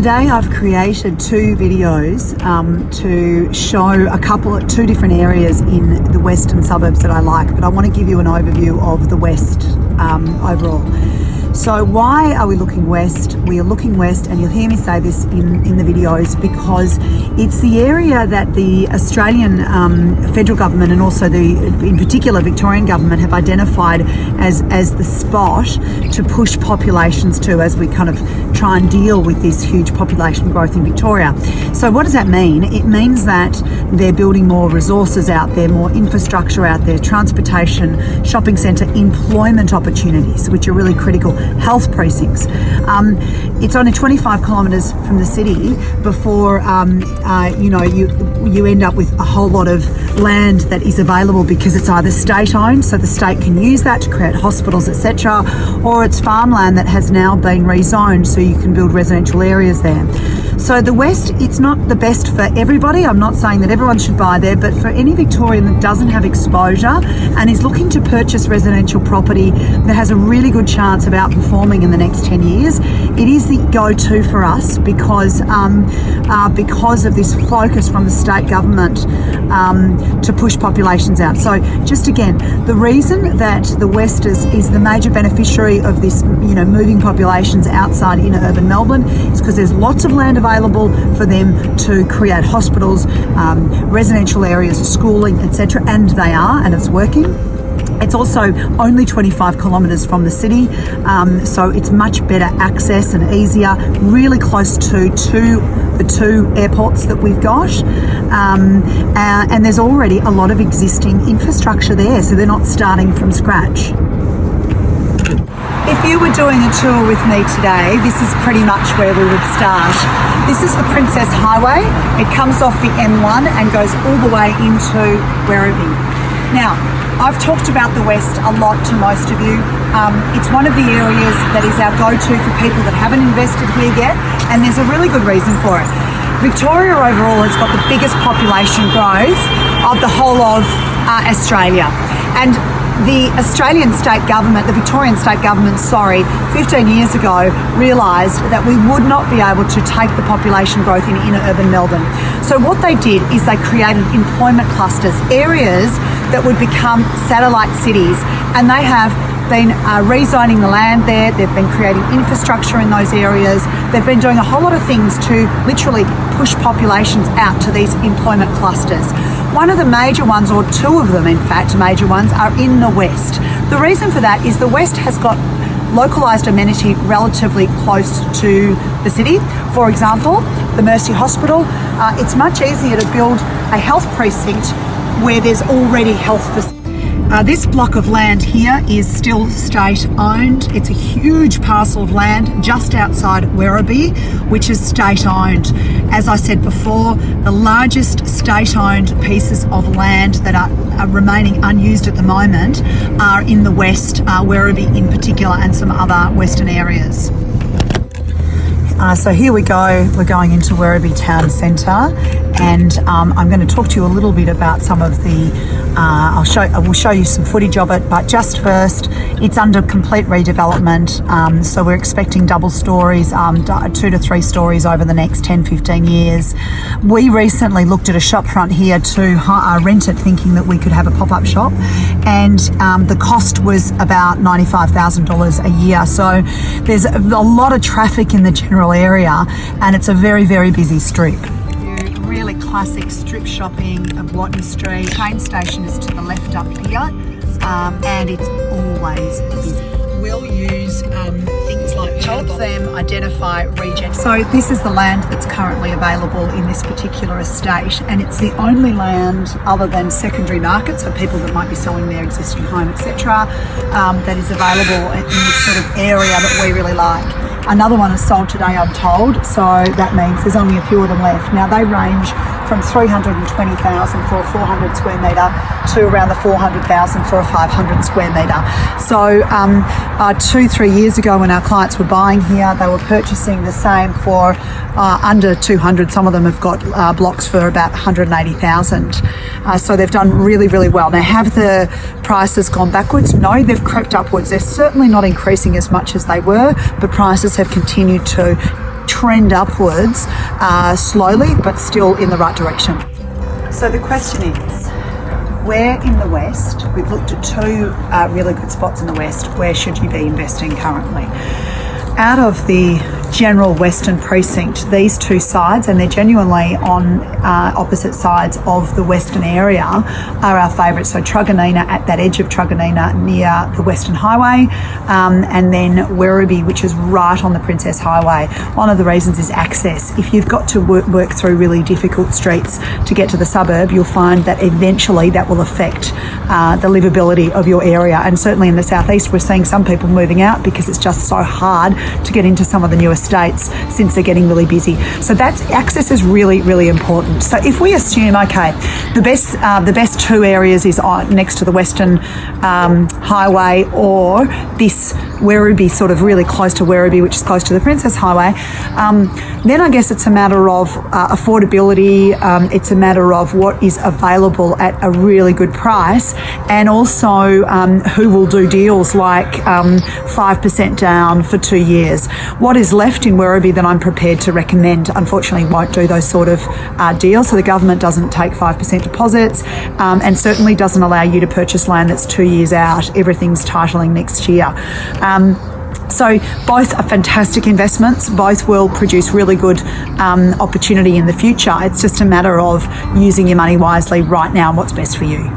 today I've created two videos to show two different areas in the western suburbs that I like, but I want to give you an overview of the west overall. So why are we looking west? We are looking west, and you'll hear me say this in the videos, because it's the area that the Australian federal government and also in particular Victorian government have identified as the spot to push populations to, as we kind of try and deal with this huge population growth in Victoria. So what does that mean? It means that they're building more resources out there, more infrastructure out there, transportation, shopping centre, employment opportunities, which are really critical, health precincts. It's only 25 kilometres from the city before you end up with a whole lot of land that is available, because it's either state owned, so the state can use that to create hospitals, etc., or it's farmland that has now been rezoned so you can build residential areas there. So the west, it's not the best for everybody. I'm not saying that everyone should buy there, but for any Victorian that doesn't have exposure and is looking to purchase residential property that has a really good chance of outperforming in the next 10 years, it is the go-to for us, because of this focus from the state government to push populations out. So just again, the reason that the west is the major beneficiary of this, moving populations outside inner urban Melbourne, is because there's lots of land available for them to create hospitals, residential areas, schooling, etc., and they are, and it's working. It's also only 25 kilometres from the city, so it's much better access and easier, really close to the two airports that we've got, and there's already a lot of existing infrastructure there, so they're not starting from scratch. If you were doing a tour with me today, this is pretty much where we would start. This is the Princess Highway. It comes off the M1 and goes all the way into Werribee. Now, I've talked about the West a lot to most of you. It's one of the areas that is our go-to for people that haven't invested here yet, and there's a really good reason for it. Victoria overall has got the biggest population growth of the whole of Australia. And the Australian state government, the Victorian state government, 15 years ago, realised that we would not be able to take the population growth in inner urban Melbourne. So what they did is they created employment clusters, areas that would become satellite cities, and they have been rezoning the land there. They've been creating infrastructure in those areas. They've been doing a whole lot of things to literally push populations out to these employment clusters. One of the major ones, or two of them in fact, major ones, are in the west. The reason for that is the west has got localised amenity relatively close to the city. For example, the Mercy Hospital. It's much easier to build a health precinct where there's already health facilities. This block of land here is still state owned. It's a huge parcel of land just outside Werribee, which is state owned. As I said before, the largest state owned pieces of land that are remaining unused at the moment are in the west, Werribee in particular, and some other western areas. So here we go, we're going into Werribee Town Centre, and I'm going to talk to you a little bit about some of the, I will show you some footage of it, but just first, it's under complete redevelopment, so we're expecting double stories, 2 to 3 stories over the next 10-15 years. We recently looked at a shopfront here to rent it, thinking that we could have a pop-up shop, and the cost was about $95,000 a year, so there's a lot of traffic in the general area, and it's a very, very busy strip. Really classic strip shopping of Watton Street. Train station is to the left up here, and it's always busy. We'll use things like help them identify regen. So this is the land that's currently available in this particular estate, and it's the only land other than secondary markets, so people that might be selling their existing home, etc., that is available in this sort of area that we really like. Another one is sold today, I'm told, so that means there's only a few of them left. Now they range from $320,000 for a 400 square metre to around the $400,000 for a 500 square metre. So 2-3 years ago when our clients were buying here, they were purchasing the same for under 200. Some of them have got blocks for about 180,000. So they've done really, really well. Now, have the prices gone backwards? No, they've crept upwards. They're certainly not increasing as much as they were, but prices have continued to trend upwards slowly, but still in the right direction. So the question is, where in the West, we've looked at two really good spots in the West, where should you be investing currently? Out of the general Western precinct, these two sides, and they're genuinely on opposite sides of the Western area, are our favourites. So Truganina, at that edge of Truganina near the Western Highway, and then Werribee, which is right on the Princess Highway. One of the reasons is access. If you've got to work through really difficult streets to get to the suburb, you'll find that eventually that will affect the livability of your area. And certainly in the southeast, we're seeing some people moving out because it's just so hard to get into some of the newer estates since they're getting really busy. So that's access is really, really important. So if we assume, okay, the best two areas is next to the Western Highway, or this Werribee, sort of really close to Werribee, which is close to the Princess Highway, then I guess it's a matter of affordability. It's a matter of what is available at a really good price, and also who will do deals like 5% down for 2 years. What is left in Werribee that I'm prepared to recommend, unfortunately, won't do those sort of deals. So the government doesn't take 5% deposits, and certainly doesn't allow you to purchase land that's 2 years out. Everything's titling next year. So both are fantastic investments. Both will produce really good opportunity in the future. It's just a matter of using your money wisely right now and what's best for you.